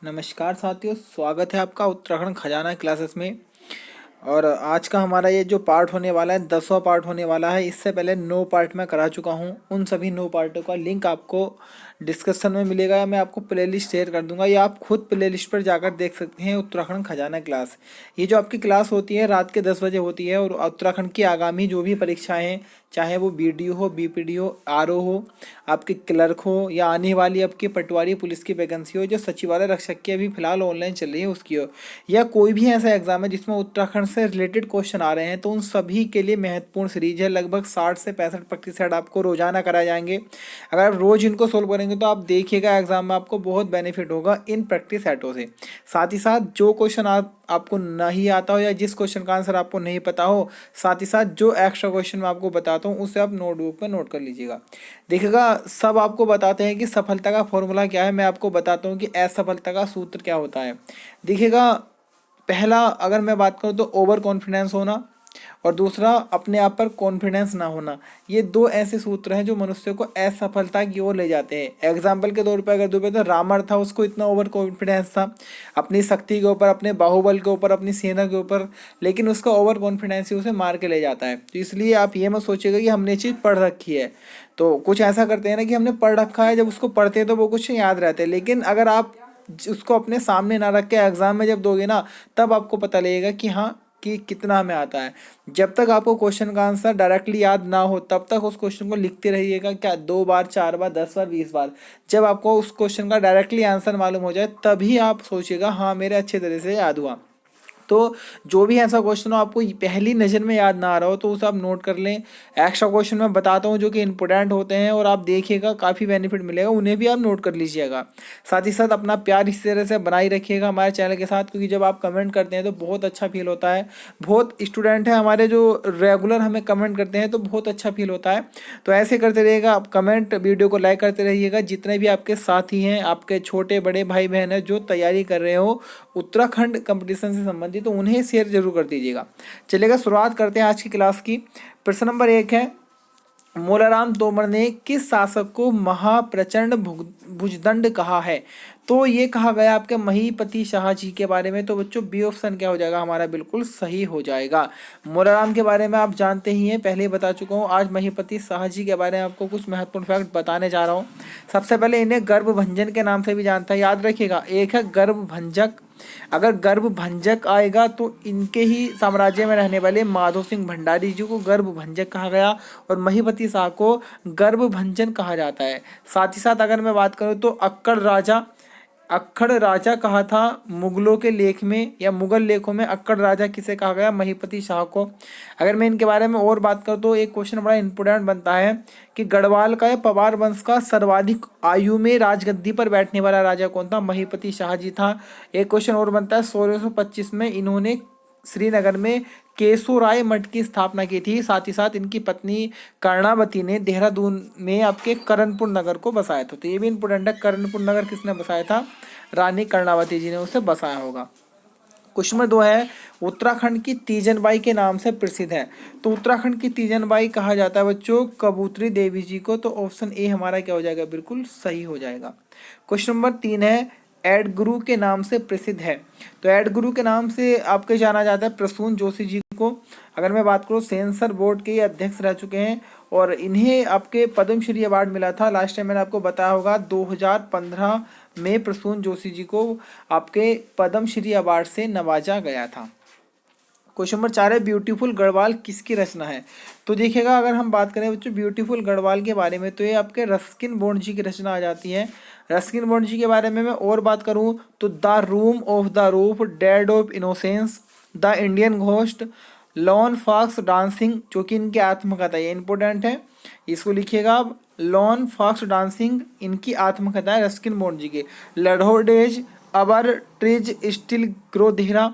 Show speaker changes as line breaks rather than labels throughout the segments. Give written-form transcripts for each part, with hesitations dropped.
नमस्कार साथियों, स्वागत है आपका उत्तराखंड खजाना क्लासेस में। और आज का हमारा ये जो पार्ट होने वाला है 10वां पार्ट होने वाला है। इससे पहले 9 पार्ट मैं करा चुका हूँ। उन सभी 9 पार्टों का लिंक आपको डिस्क्रिप्शन में मिलेगा या मैं आपको प्लेलिस्ट शेयर कर दूंगा या आप खुद प्लेलिस्ट पर जाकर देख सकते हैं। उत्तराखंड खजाना क्लास, ये जो आपकी क्लास होती है रात के 10 बजे होती है। और उत्तराखंड की आगामी जो भी परीक्षाएं हैं, चाहे वो बीडीओ हो, बीपीडी हो, आरओ हो, आपके क्लर्क हो या आने वाली आपकी पटवारी पुलिस की वैकेंसी हो, जो सचिवालय रक्षक की अभी फिलहाल ऑनलाइन चल रही है उसकी हो, या कोई भी ऐसा एग्जाम है जिसमें उत्तराखंड से रिलेटेड क्वेश्चन आ रहे हैं, तो उन सभी के लिए महत्वपूर्ण सीरीज है। लगभग 60 से 65% आपको रोजाना कराए जाएंगे। अगर आप रोज इनको सोल्व करेंगे तो आप देखिएगा एग्जाम में आपको बहुत बेनिफिट होगा इन प्रैक्टिस सेटों से। साथ ही साथ जो क्वेश्चन आपको नहीं आता हो या जिस क्वेश्चन का आंसर आपको नहीं पता हो, साथ ही साथ जो एक्स्ट्रा क्वेश्चन मैं आपको बताता हूँ उसे आप नोटबुक में नोट कर लीजिएगा। देखिएगा, सब आपको बताते हैं कि सफलता का फॉर्मूला क्या है। मैं आपको बताता हूँ कि असफलता का सूत्र क्या होता है। देखिएगा, पहला अगर मैं बात करूँ तो ओवर कॉन्फिडेंस होना, और दूसरा अपने आप पर कॉन्फिडेंस ना होना। ये दो ऐसे सूत्र हैं जो मनुष्य को असफलता की ओर ले जाते हैं। एग्जाम्पल के तौर पर अगर दूँ तो रावण था, उसको इतना ओवर कॉन्फिडेंस था अपनी शक्ति के ऊपर, अपने बाहुबल के ऊपर, अपनी सेना के ऊपर, लेकिन उसका ओवर कॉन्फिडेंस ही उसे मार के ले जाता है। तो इसलिए आप ये मत सोचिएगा कि हमने चीज़ पढ़ रखी है। तो कुछ ऐसा करते हैं ना कि हमने पढ़ रखा है, जब उसको पढ़ते हैं तो वो कुछ याद रहते हैं, लेकिन अगर आप उसको अपने सामने ना रख के एग्जाम में जब दोगे ना, तब आपको पता लगेगा कि हाँ, कि कितना हमें आता है। जब तक आपको क्वेश्चन का आंसर डायरेक्टली याद ना हो तब तक उस क्वेश्चन को लिखते रहिएगा। क्या 2 बार, 4 बार, 10 बार, 20 बार। जब आपको उस क्वेश्चन का डायरेक्टली आंसर मालूम हो जाए तभी आप सोचिएगा हाँ, मेरे अच्छे तरह से याद हुआ। तो जो भी ऐसा क्वेश्चन हो आपको पहली नज़र में याद ना आ रहा हो तो उसे आप नोट कर लें। एक्स्ट्रा क्वेश्चन मैं बताता हूँ जो कि इंपॉर्टेंट होते हैं और आप देखिएगा काफ़ी बेनिफिट मिलेगा, उन्हें भी आप नोट कर लीजिएगा। साथ ही साथ अपना प्यार इस तरह से बनाए रखिएगा हमारे चैनल के साथ, क्योंकि जब आप कमेंट करते हैं तो बहुत अच्छा फील होता है। बहुत स्टूडेंट हैं हमारे जो रेगुलर हमें कमेंट करते हैं, तो बहुत अच्छा फील होता है। तो ऐसे करते रहिएगा आप, कमेंट, वीडियो को लाइक करते रहिएगा। जितने भी आपके साथी हैं, आपके छोटे बड़े भाई बहन हैं जो तैयारी कर रहे हो उत्तराखंड कंपटीशन से संबंधित, तो उन्हें शेयर जरूर कर दीजिएगा। चलिएगा, शुरुआत करते हैं आज की क्लास की। प्रश्न नंबर 1 है, मोलाराम तोमर ने किस शासक को महाप्रचंड भुजदंड कहा है? तो ये कहा गया आपके महीपति शाह जी के बारे में। तो बच्चों बी ऑप्शन क्या हो जाएगा हमारा, बिल्कुल सही हो जाएगा। मोलाराम के बारे में आप जानते ही हैं, पहले ही बता चुका हूँ। आज महीपति शाह जी के बारे में आपको कुछ महत्वपूर्ण फैक्ट बताने जा रहा हूँ। सबसे पहले इन्हें गर्भभंजन के नाम से भी जानता है, याद रखिएगा। एक है गर्भभंजक, अगर गर्भभंजक आएगा तो इनके ही साम्राज्य में रहने वाले माधो सिंह भंडारी जी को गर्भभंजक कहा गया, और महीपति शाह को गर्भभंजन कहा जाता है। साथ ही साथ अगर मैं बात करूं तो अक्खड़ राजा कहा था मुगलों के लेख में, या मुगल लेखों में अक्खड़ राजा किसे कहा गया? महीपति शाह को। अगर मैं इनके बारे में और बात करूँ तो एक क्वेश्चन बड़ा इंपॉर्टेंट बनता है कि गढ़वाल का या पवार वंश का सर्वाधिक आयु में राजगद्दी पर बैठने वाला राजा कौन था? महीपति शाह जी था। एक क्वेश्चन और बनता है, 1625 में इन्होंने श्रीनगर में केशोराय मठ की स्थापना की थी। साथ ही साथ इनकी पत्नी कर्णावती ने देहरादून में आपके करणपुर नगर को बसाया था। तो ये भी इंपॉर्टेंट है, करणपुर नगर किसने बसाया था? रानी कर्णावती जी ने उसे बसाया होगा। क्वेश्चन नंबर 2 है, उत्तराखंड की तीजनबाई के नाम से प्रसिद्ध है। तो उत्तराखंड की तीजनबाई कहा जाता है बच्चों कबूतरी देवी जी को। तो ऑप्शन ए हमारा क्या हो जाएगा, बिल्कुल सही हो जाएगा। क्वेश्चन नंबर 3 है, एड गुरु के नाम से प्रसिद्ध है। तो एड गुरु के नाम से आपके जाना जाता है प्रसून जोशी जी को। अगर मैं बात करूँ, सेंसर बोर्ड के अध्यक्ष रह चुके हैं और इन्हें आपके पद्मश्री अवार्ड मिला था। लास्ट टाइम मैंने आपको बताया होगा 2015 में प्रसून जोशी जी को आपके पद्मश्री अवार्ड से नवाजा गया था। क्वेश्चन नंबर 4 है, ब्यूटीफुल गढ़वाल किसकी रचना है? तो देखिएगा, अगर हम बात करें बच्चों ब्यूटीफुल गढ़वाल के बारे में, तो ये आपके रस्किन बॉन्ड जी की रचना आ जाती है। रस्किन बॉन्ड जी के बारे में मैं और बात करूं तो the room of the roof, dead of innocence, the Indian ghost, lone fox dancing, जो कि इनकी आत्मकथा है, ये इंपॉर्टेंट है, इसको लिखिएगा आप। लॉन फॉक्स डांसिंग इनकी आत्मकथा है रस्किन बॉन्ड जी की। Landour days, our trees still grow Dehra,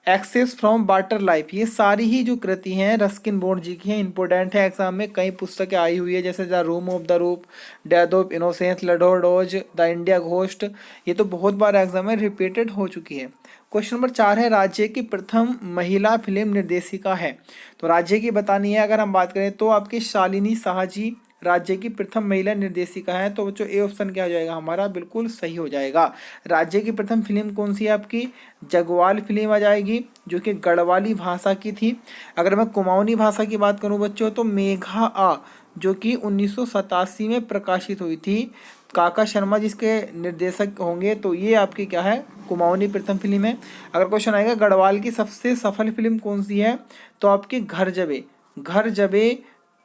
access from water life, ये सारी ही जो कृति हैं रस्किन बॉन्ड जी की हैं, इंपॉर्टेंट है। एग्जाम में कई पुस्तकें आई हुई है, जैसे the room of the roof, death of innocence, Landour days, the India ghost, ये तो बहुत बार एग्जाम में रिपीटेड हो चुकी है। क्वेश्चन नंबर 4 है, राज्य की प्रथम महिला फिल्म निर्देशिका है। तो राज्य की बतानी है। अगर हम बात करें तो आपकी शालिनी शाह जी राज्य की प्रथम महिला निर्देशिका है। तो बच्चों ए ऑप्शन क्या हो जाएगा हमारा, बिल्कुल सही हो जाएगा। राज्य की प्रथम फिल्म कौन सी है आपकी, जगवाल फिल्म आ जाएगी, जो कि गढ़वाली भाषा की थी। अगर मैं कुमाऊनी भाषा की बात करूं बच्चों, तो मेघा आ, जो कि 1987 में प्रकाशित हुई थी। काका शर्मा जिसके निर्देशक होंगे, तो ये आपकी क्या है, कुमाऊनी प्रथम फिल्म है। अगर क्वेश्चन आएगा गढ़वाल की सबसे सफल फिल्म कौन सी है, तो आपकी घर जबे, घर जबे,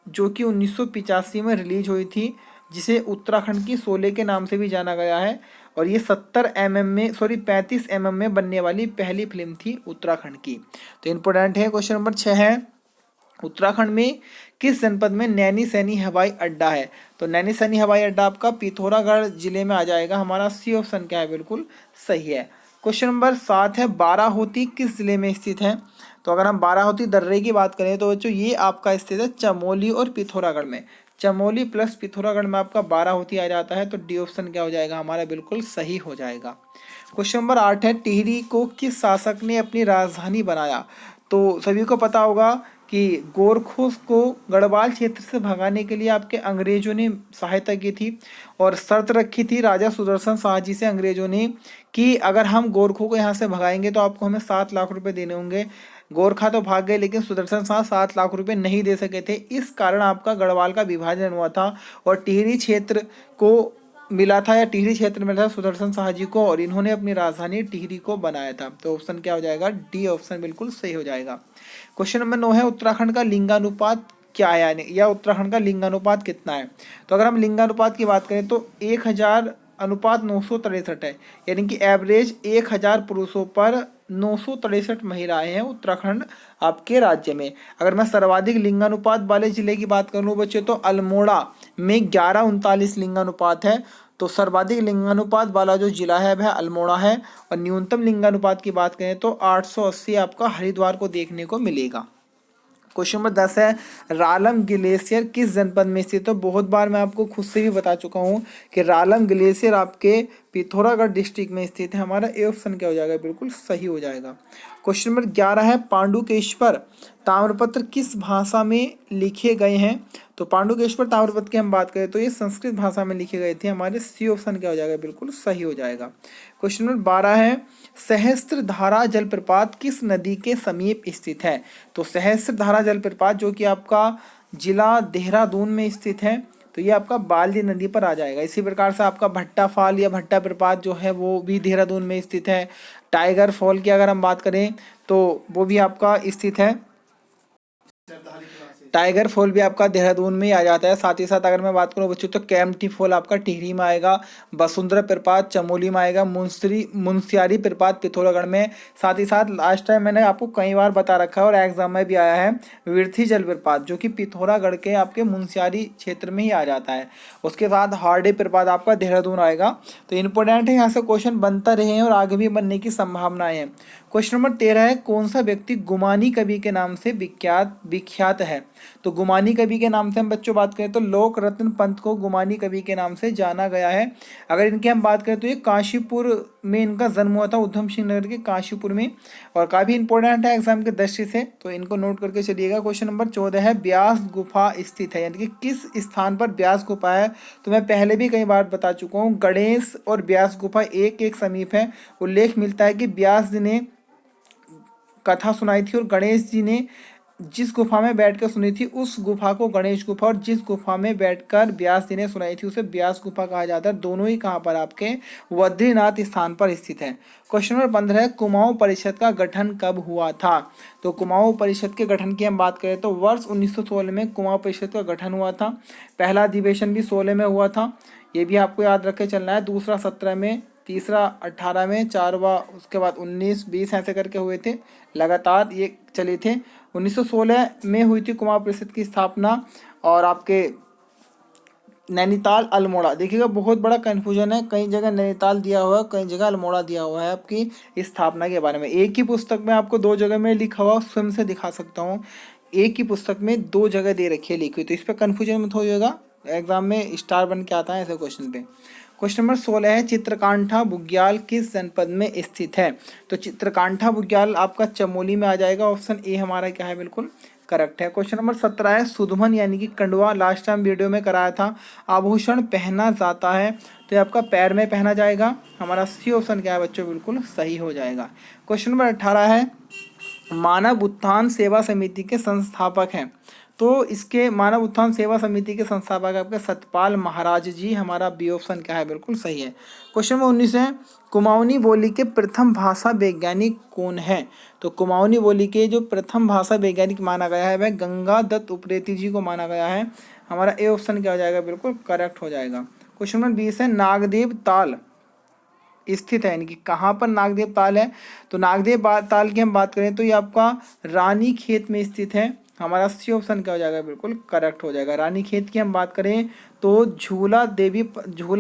जो कि 1985 में रिलीज हुई थी, जिसे उत्तराखंड की शोले के नाम से भी जाना गया है। और ये 70 mm में, सॉरी 35 mm में बनने वाली पहली फिल्म थी उत्तराखंड की। तो इम्पोर्टेंट है। क्वेश्चन नंबर 6 है, उत्तराखंड में किस जनपद में नैनी सैनी हवाई अड्डा है। तो नैनी सैनी हवाई अड्डा आपका पिथौरागढ़ जिले में आ जाएगा। हमारा सी ऑप्शन क्या है, बिल्कुल सही है। क्वेश्चन नंबर 7 है, बाराहोती किस जिले में स्थित है। तो अगर हम बाराहोती दर्रे की बात करें, तो बच्चों ये आपका स्थित है चमोली और पिथौरागढ़ में। चमोली प्लस पिथौरागढ़ में आपका बाराहोती आ जाता है। तो डी ऑप्शन क्या हो जाएगा हमारा, बिल्कुल सही हो जाएगा। क्वेश्चन नंबर 8 है, टिहरी को किस शासक ने अपनी राजधानी बनाया। तो सभी को पता होगा कि गोरखों को गढ़वाल क्षेत्र से भगाने के लिए आपके अंग्रेजों ने सहायता की थी, और शर्त रखी थी राजा सुदर्शन शाह जी से अंग्रेजों ने, कि अगर हम गोरखों को यहाँ से भगाएंगे तो आपको हमें 7 लाख रुपए देने होंगे। गोरखा तो भाग गए, लेकिन सुदर्शन शाह 7 लाख रुपए नहीं दे सके थे। इस कारण आपका गढ़वाल का विभाजन हुआ था, और टिहरी क्षेत्र को मिला था, या टिहरी क्षेत्र में था सुदर्शन शाह जी को, और इन्होंने अपनी राजधानी टिहरी को बनाया था। तो ऑप्शन क्या हो जाएगा, डी ऑप्शन बिल्कुल सही हो जाएगा। क्वेश्चन नंबर 9 है, उत्तराखंड का लिंगानुपात क्या है, यानी या उत्तराखंड का लिंगानुपात कितना है। तो अगर हम लिंगानुपात की बात करें, तो 1000 अनुपात 963 है, यानी कि एवरेज 1000 पुरुषों पर 963 महिलाएं हैं उत्तराखंड आपके राज्य में। अगर मैं सर्वाधिक लिंगानुपात वाले जिले की बात करूं बच्चे, तो अल्मोड़ा में 1139 लिंगानुपात है। तो सर्वाधिक लिंगानुपात वाला जो जिला है वह अल्मोड़ा है। और न्यूनतम लिंगानुपात की बात करें, तो 880 आपका हरिद्वार को देखने को मिलेगा। क्वेश्चन नंबर 10 है, रालम ग्लेशियर किस जनपद में स्थित है। तो बहुत बार मैं आपको खुद से भी बता चुका हूँ कि रालम ग्लेशियर आपके पिथौरागढ़ डिस्ट्रिक्ट में स्थित है। हमारा ए ऑप्शन क्या हो जाएगा, बिल्कुल सही हो जाएगा। क्वेश्चन नंबर 11 है, पांडुकेश्वर ताम्रपत्र किस भाषा में लिखे गए हैं। तो पांडुकेश्वर ताम्रपत्र की हम बात करें, तो ये संस्कृत भाषा में लिखे गए थे। हमारे सी ऑप्शन क्या हो जाएगा, बिल्कुल सही हो जाएगा। क्वेश्चन नंबर 12 है, सहस्त्रधारा जलप्रपात किस नदी के समीप स्थित है। तो सहस्त्रधारा जलप्रपात जो कि आपका जिला देहरादून में स्थित है, तो ये आपका बाल्दी नदी पर आ जाएगा। इसी प्रकार से आपका भट्टा फॉल या भट्टा प्रपात जो है वो भी देहरादून में स्थित है। टाइगर फॉल की अगर हम बात करें, तो वो भी आपका स्थित है, टाइगर फॉल भी आपका देहरादून में ही आ जाता है। साथ ही साथ अगर मैं बात करूं बच्चों, तो कैम्पटी फॉल आपका टिहरी में आएगा, वसुंधरा प्रपात चमोली में आएगा, मुंशियारी प्रपात पिथौरागढ़ में। साथ ही साथ लास्ट टाइम मैंने आपको कई बार बता रखा है और एग्जाम में भी आया है, विर्थी जलप्रपात जो कि पिथौरागढ़ के आपके मुंशियारी क्षेत्र में ही आ जाता है। उसके बाद हार्डे प्रपात आपका देहरादून आएगा। तो इंपॉर्टेंट है, यहाँ से क्वेश्चन बनता रहे हैं और आगे भी बनने की संभावनाएं हैं। क्वेश्चन नंबर 13 है, कौन सा व्यक्ति गुमानी कवि के नाम से विख्यात है। तो गुमानी कवि के नाम से हम बच्चों बात करें, तो लोक रत्न पंत को गुमानी कवि के नाम से जाना गया है। अगर इनकी हम बात करें, तो ये काशीपुर में इनका जन्म हुआ था, उधम सिंह नगर के काशीपुर में, और काफ़ी इंपॉर्टेंट है एग्जाम के दृष्टि से, तो इनको नोट करके चलिएगा। क्वेश्चन नंबर 14 है, ब्यास गुफा स्थित है, यानी कि किस स्थान पर ब्यास गुफा है। तो मैं पहले भी कई बार बता चुका हूँ, गणेश और ब्यास गुफा एक एक समीप है। उल्लेख मिलता है कि ब्यास जी ने कथा सुनाई थी, और गणेश जी ने जिस गुफा में बैठकर सुनी थी उस गुफा को गणेश गुफा, और जिस गुफा में बैठकर व्यास जी ने सुनाई थी उसे व्यास गुफा कहा जाता है। दोनों ही कहाँ पर, आपके बद्रीनाथ स्थान पर स्थित है। क्वेश्चन नंबर 15 है, कुमाऊं परिषद का गठन कब हुआ था। तो कुमाऊं परिषद के गठन की हम बात करें, तो वर्ष 1916 में कुमाऊं परिषद का गठन हुआ था। पहला अधिवेशन भी 16 में हुआ था, ये भी आपको याद रखे चलना है। दूसरा 17 में, तीसरा 18 में, चारवा उसके बाद 19, 20 ऐसे करके हुए थे, लगातार ये चले थे। 1916 में हुई थी कुमाऊं परिषद की स्थापना। और आपके नैनीताल अल्मोड़ा, देखिएगा बहुत बड़ा कन्फ्यूजन है, कई जगह नैनीताल दिया हुआ है, कई जगह अल्मोड़ा दिया हुआ है आपकी स्थापना के बारे में। एक ही पुस्तक में आपको दो जगह में लिखा हुआ, स्वयं से दिखा सकता हूँ, एक ही पुस्तक में दो जगह दे रखी है लिखी हुई, तो इस पर कन्फ्यूजन मत होइएगा, एग्जाम में स्टार बन के आता है ऐसे क्वेश्चन पे। क्वेश्चन नंबर 16 है, चित्रकांठा बुग्याल किस जनपद में स्थित है। तो चित्रकांठा बुग्याल आपका चमोली में आ जाएगा। ऑप्शन ए हमारा क्या है, बिल्कुल करेक्ट है। क्वेश्चन नंबर 17 है सुधमन यानी कि कंडवा, लास्ट टाइम वीडियो में कराया था। आभूषण पहना जाता है तो ये आपका पैर में पहना जाएगा। हमारा सी ऑप्शन क्या है बच्चों, बिल्कुल सही हो जाएगा। क्वेश्चन नंबर 18 है मानव उत्थान सेवा समिति के संस्थापक हैं, तो इसके मानव उत्थान सेवा समिति के संस्थापक आपके सतपाल महाराज जी। हमारा बी ऑप्शन क्या है, बिल्कुल सही है। क्वेश्चन नंबर 19 है कुमाऊनी बोली के प्रथम भाषा वैज्ञानिक कौन है, तो कुमाऊनी बोली के जो प्रथम भाषा वैज्ञानिक माना गया है वह गंगा दत्त उप्रेती जी को माना गया है। हमारा ए ऑप्शन क्या हो जाएगा, बिल्कुल करेक्ट हो जाएगा। क्वेश्चन नंबर 20 है नागदेव ताल स्थित है, यानी कि कहाँ पर नागदेव ताल है, तो नागदेव ताल की हम बात करें तो ये आपका रानी खेत में स्थित है। हमारा सी ऑप्शन क्या हो जाएगा, बिल्कुल करेक्ट हो जाएगा। रानी खेत की हम बात करें तो झूला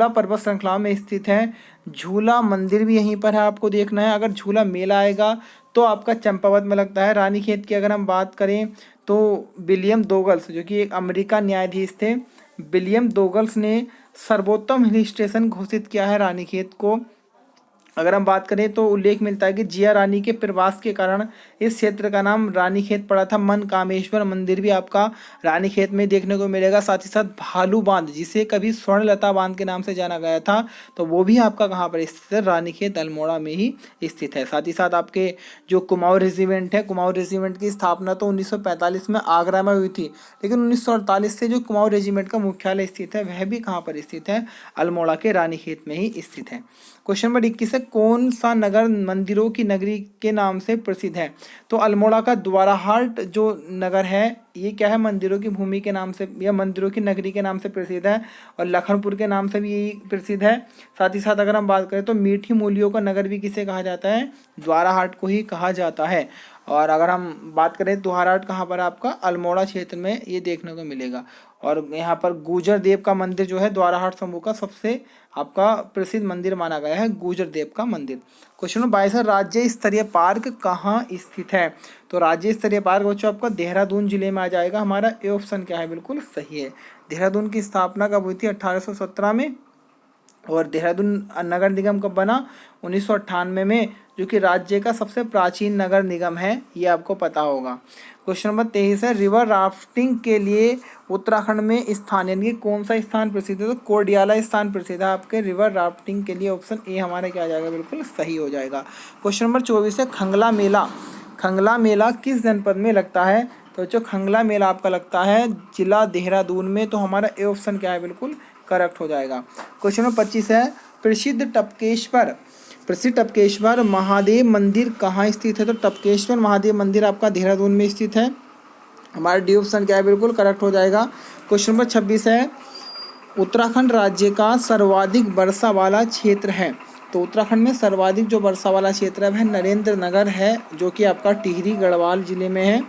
पर्वत श्रृंखला में स्थित है। झूला मंदिर भी यहीं पर है, आपको देखना है। अगर झूला मेला आएगा तो आपका चंपावत में लगता है। रानी खेत की अगर हम बात करें तो विलियम दोगल्स जो कि एक अमेरिका न्यायाधीश थे, विलियम दोगल्स ने सर्वोत्तम हिल स्टेशन घोषित किया है रानी खेत को। अगर हम बात करें तो उल्लेख मिलता है कि जिया रानी के प्रवास के कारण इस क्षेत्र का नाम रानीखेत पड़ा था। मन कामेश्वर मंदिर भी आपका रानीखेत में देखने को मिलेगा। साथ ही साथ भालू बांध जिसे कभी स्वर्णलता बांध के नाम से जाना गया था, तो वो भी आपका कहाँ पर स्थित है, रानीखेत अल्मोड़ा में ही स्थित है। साथ ही साथ आपके जो कुमाऊं रेजिमेंट है, कुमाऊं रेजिमेंट की स्थापना तो 1945 में आगरा में हुई थी, लेकिन 1948 से जो कुमाऊं रेजिमेंट का मुख्यालय स्थित है वह भी कहाँ पर स्थित है, अल्मोड़ा के रानीखेत में ही स्थित है। क्वेश्चन नंबर 21 है कौन सा नगर मंदिरों की नगरी के नाम से प्रसिद्ध है, तो अल्मोड़ा का द्वाराहाट जो नगर है ये क्या है, मंदिरों की भूमि के नाम से या मंदिरों की नगरी के नाम से प्रसिद्ध है, और लखनपुर के नाम से भी यही प्रसिद्ध है। साथ ही साथ अगर हम बात करें तो मीठी मूलियों का नगर भी किसे कहा जाता है, द्वाराहाट को ही कहा जाता है। और अगर हम बात करें द्वाराहाट कहाँ पर आपका, अल्मोड़ा क्षेत्र में ये देखने को मिलेगा। और यहाँ पर गुर्जर देव का मंदिर जो है द्वाराहाट समूह का सबसे आपका प्रसिद्ध मंदिर माना गया है, गुर्जर देव का मंदिर। क्वेश्चन नंबर 22 है राज्य स्तरीय पार्क कहाँ स्थित है, तो राज्य स्तरीय पार्क बच्चों आपका देहरादून जिले में आ जाएगा। हमारा ए ऑप्शन क्या है, बिल्कुल सही है। देहरादून की स्थापना कब हुई थी, 1817 में, और देहरादून नगर निगम कब बना, 1998 में, जो कि राज्य का सबसे प्राचीन नगर निगम है, ये आपको पता होगा। क्वेश्चन नंबर 23 है रिवर राफ्टिंग के लिए उत्तराखंड में स्थान, यानी कि कौन सा स्थान प्रसिद्ध है, तो कोडियाला स्थान प्रसिद्ध है आपके रिवर राफ्टिंग के लिए। ऑप्शन ए हमारा क्या आ जाएगा, बिल्कुल सही हो जाएगा। क्वेश्चन नंबर 24 है खंगला मेला, खंगला मेला किस जनपद में लगता है, तो जो खंगला मेला आपका लगता है जिला देहरादून में, तो हमारा ए ऑप्शन क्या है, बिल्कुल करेक्ट हो जाएगा। क्वेश्चन नंबर 25 है प्रसिद्ध टपकेश्वर महादेव मंदिर कहाँ स्थित है, तो टपकेश्वर महादेव मंदिर आपका देहरादून में स्थित है। हमारा डी ऑप्शन क्या है, बिल्कुल करेक्ट हो जाएगा। क्वेश्चन नंबर 26 है उत्तराखंड राज्य का सर्वाधिक वर्षा वाला क्षेत्र है, तो उत्तराखंड में सर्वाधिक जो वर्षा वाला क्षेत्र है वह नरेंद्र नगर है, जो कि आपका टिहरी गढ़वाल जिले में है।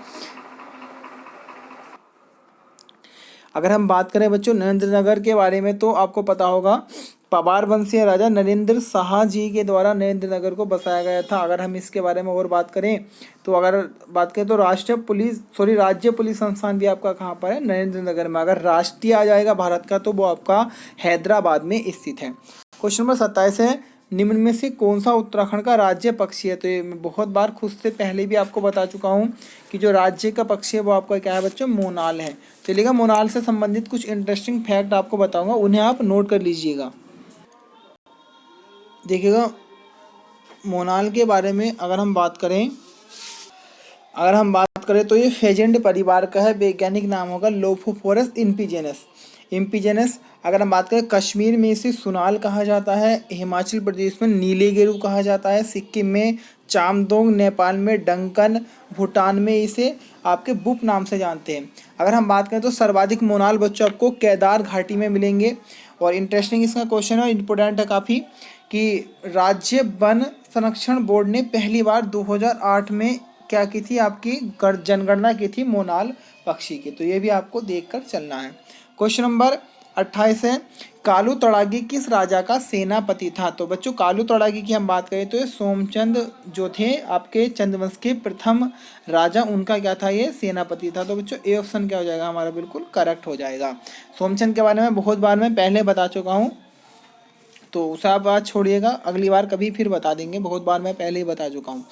अगर हम बात करें बच्चों नरेंद्र नगर के बारे में तो आपको पता होगा पवार वंशीय राजा नरेंद्र शाह जी के द्वारा नरेंद्र नगर को बसाया गया था। अगर हम इसके बारे में और बात करें तो राज्य पुलिस संस्थान भी आपका कहाँ पर है, नरेंद्र नगर में। अगर राष्ट्रीय आ जाएगा भारत का तो वो आपका हैदराबाद में स्थित है। क्वेश्चन नंबर 27 है निम्न में से कौन सा उत्तराखंड का राज्य पक्षी है, तो ये मैं बहुत बार खुद से पहले भी आपको बता चुका हूँ कि जो राज्य का पक्षी है वो आपका क्या है बच्चों, मोनाल है। चलिएगा मोनाल से संबंधित कुछ इंटरेस्टिंग फैक्ट आपको बताऊंगा, उन्हें आप नोट कर लीजिएगा। देखिएगा मोनाल के बारे में अगर हम बात करें तो ये फेजेंट परिवार का है। वैज्ञानिक नाम होगा लोफोफोरस इम्पीजेनस। अगर हम बात करें कश्मीर में इसे सुनाल कहा जाता है, हिमाचल प्रदेश में नीले गेरू कहा जाता है, सिक्किम में चामदोंग, नेपाल में डंकन, भूटान में इसे आपके बुप नाम से जानते हैं। अगर हम बात करें तो सर्वाधिक मोनाल बच्चों आपको केदार घाटी में मिलेंगे। और इंटरेस्टिंग इसका क्वेश्चन है, इंपोर्टेंट है काफ़ी, कि राज्य वन संरक्षण बोर्ड ने पहली बार 2008 में क्या की थी, आपकी जनगणना की थी मोनाल पक्षी की, तो ये भी आपको देखकर चलना है। क्वेश्चन नंबर 28 है कालू तड़ागी किस राजा का सेनापति था, तो बच्चों कालू तड़ागी की हम बात करें तो ये सोमचंद जो थे आपके चंद्रवंश के प्रथम राजा, उनका क्या था, ये सेनापति था। तो बच्चों ए ऑप्शन क्या हो जाएगा हमारा, बिल्कुल करेक्ट हो जाएगा। सोमचंद के बारे में बहुत बार मैं पहले बता चुका हूँ, तो उसे आप आज छोड़िएगा, अगली बार कभी फिर बता देंगे, बहुत बार मैं पहले ही बता चुका हूँ।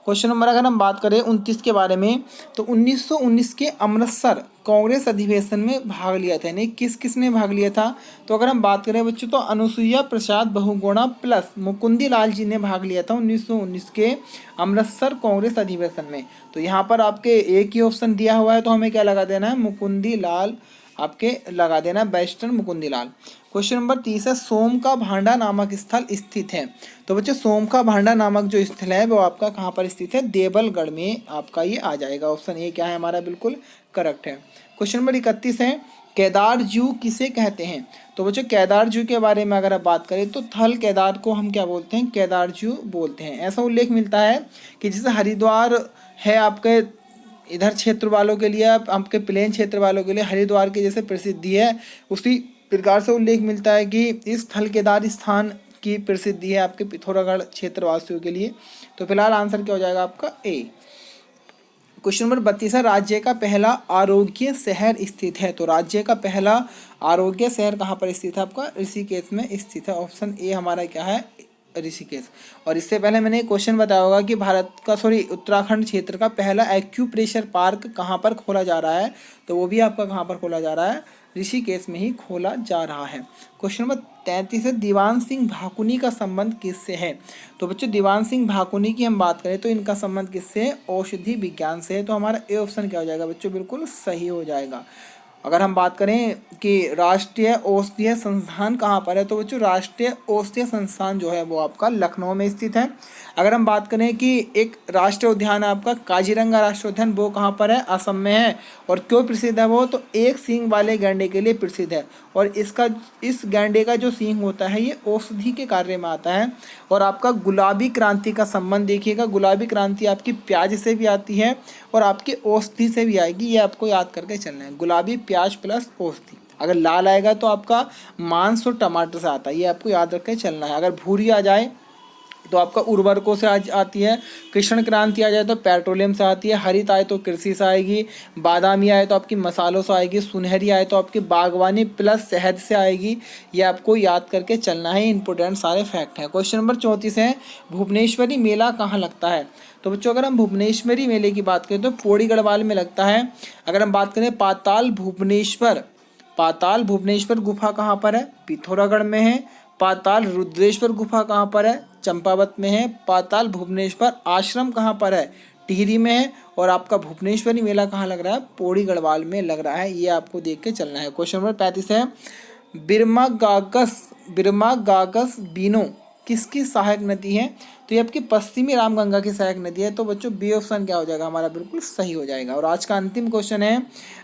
क्वेश्चन नंबर अगर हम बात करें 29 के बारे में, तो 1919 के अमृतसर कांग्रेस अधिवेशन में भाग लिया था, यानी किस किसने भाग लिया था। तो अगर हम बात करें बच्चों, तो अनुसुईया प्रसाद बहुगुणा प्लस मुकुंदी लाल जी ने भाग लिया था 1919 के अमृतसर कांग्रेस अधिवेशन में। तो यहाँ पर आपके एक ही ऑप्शन दिया हुआ है, तो हमें क्या लगा देना है, मुकुंदी लाल आपके लगा देना, बैरिस्टर मुकुंदी लाल। क्वेश्चन नंबर 30 है, सोम का भांडा नामक स्थल स्थित है। तो बच्चों सोम का भांडा नामक जो स्थल है वो आपका कहाँ पर स्थित है, देवलगढ़ में आपका ये आ जाएगा। ऑप्शन ए क्या है हमारा, बिल्कुल करेक्ट है। क्वेश्चन नंबर 31 है, केदार जू किसे कहते हैं। तो बच्चों केदार जू के बारे में अगर आप बात करें, तो थल केदार को हम क्या बोलते हैं, केदार जू बोलते हैं। ऐसा उल्लेख मिलता है कि जैसे हरिद्वार है आपके इधर क्षेत्र वालों के लिए, आपके प्लेन क्षेत्र वालों के लिए हरिद्वार की जैसे प्रसिद्धि है, उसी प्रकार से उल्लेख मिलता है कि इस थल केदार स्थान की प्रसिद्धि है आपके पिथौरागढ़ क्षेत्रवासियों के लिए। तो फिलहाल आंसर क्या हो जाएगा आपका ए। क्वेश्चन नंबर 32 है, राज्य का पहला आरोग्य शहर स्थित है। तो राज्य का पहला आरोग्य शहर कहाँ पर स्थित है, आपका ऋषिकेश में स्थित है। ऑप्शन ए हमारा क्या है, ऋषिकेश। और इससे पहले मैंने एक क्वेश्चन बताया होगा कि उत्तराखंड क्षेत्र का पहला एक्यूप्रेशर पार्क कहाँ पर खोला जा रहा है। तो वो भी आपका कहाँ पर खोला जा रहा है, ऋषिकेश में ही खोला जा रहा है। क्वेश्चन नंबर 33 है, दीवान सिंह भाकुनी का संबंध किससे है। तो बच्चों दीवान सिंह भाकुनी की हम बात करें तो इनका संबंध किससे है, औषधि विज्ञान से है। तो हमारा ए ऑप्शन क्या हो जाएगा बच्चों, बिल्कुल सही हो जाएगा। अगर हम बात करें कि राष्ट्रीय औषधीय संस्थान कहाँ पर है, तो बच्चों राष्ट्रीय औषधीय संस्थान जो है वो आपका लखनऊ में स्थित है। अगर हम बात करें कि एक राष्ट्रीय उद्यान है आपका काजीरंगा राष्ट्रीय उद्यान, वो कहाँ पर है, असम में है। और क्यों प्रसिद्ध है वो, तो एक सींग वाले गैंडे के लिए प्रसिद्ध है। और इस गैंडे का जो सींग होता है ये औषधि के कार्य में आता है। और आपका गुलाबी क्रांति का संबंध देखिएगा, गुलाबी क्रांति आपकी प्याज से भी आती है और आपकी औषधि से भी आएगी, ये आपको याद करके चलना है। गुलाबी प्याज प्लस औषधि, अगर लाल आएगा तो आपका मांस और टमाटर से आता है, ये आपको याद रख के चलना है। अगर भूरी आ जाए तो आपका उर्वरकों से आती है, कृष्ण क्रांति आ जाए तो पेट्रोलियम से आती है, हरित आए तो कृषि से आएगी, बादामी आए तो आपकी मसालों से आएगी, सुनहरी आए तो आपकी बागवानी प्लस शहद से आएगी। ये आपको याद करके चलना है, इंपॉर्टेंट सारे फैक्ट हैं। क्वेश्चन नंबर 34 है, भुवनेश्वरी मेला कहाँ लगता है। तो बच्चों अगर हम भुवनेश्वरी मेले की बात करें तो पौड़ी गढ़वाल में लगता है। अगर हम बात करें पाताल भुवनेश्वर गुफा कहाँ पर है, पिथौरागढ़ में है। पाताल रुद्रेश्वर गुफा कहाँ पर है, चंपावत में है। पाताल भुवनेश्वर आश्रम कहाँ पर है, टिहरी में है। और आपका भुवनेश्वरी मेला कहाँ लग रहा है, पौड़ी गढ़वाल में लग रहा है, ये आपको देख के चलना है। क्वेश्चन नंबर 35 है, बिरमा गागस बीनो किसकी सहायक नदी है। तो ये आपकी पश्चिमी रामगंगा की सहायक नदी है। तो बच्चों बी ऑप्शन क्या हो जाएगा हमारा, बिल्कुल सही हो जाएगा। और आज का अंतिम क्वेश्चन है,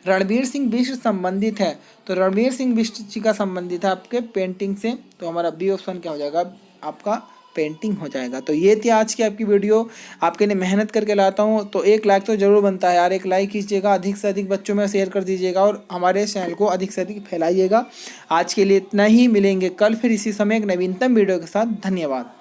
रणवीर सिंह बिष्ट संबंधित है। तो रणवीर सिंह बिष्ट जी का संबंधित है आपके पेंटिंग से। तो हमारा बी ऑप्शन क्या हो जाएगा, आपका पेंटिंग हो जाएगा। तो ये थी आज की आपकी वीडियो, आपके लिए मेहनत करके लाता हूँ। तो एक लाइक तो जरूर बनता है यार, एक लाइक कीजिएगा, अधिक से अधिक बच्चों में शेयर कर दीजिएगा और हमारे चैनल को अधिक से अधिक फैलाइएगा। आज के लिए इतना ही, मिलेंगे कल फिर इसी समय एक नवीनतम वीडियो के साथ। धन्यवाद।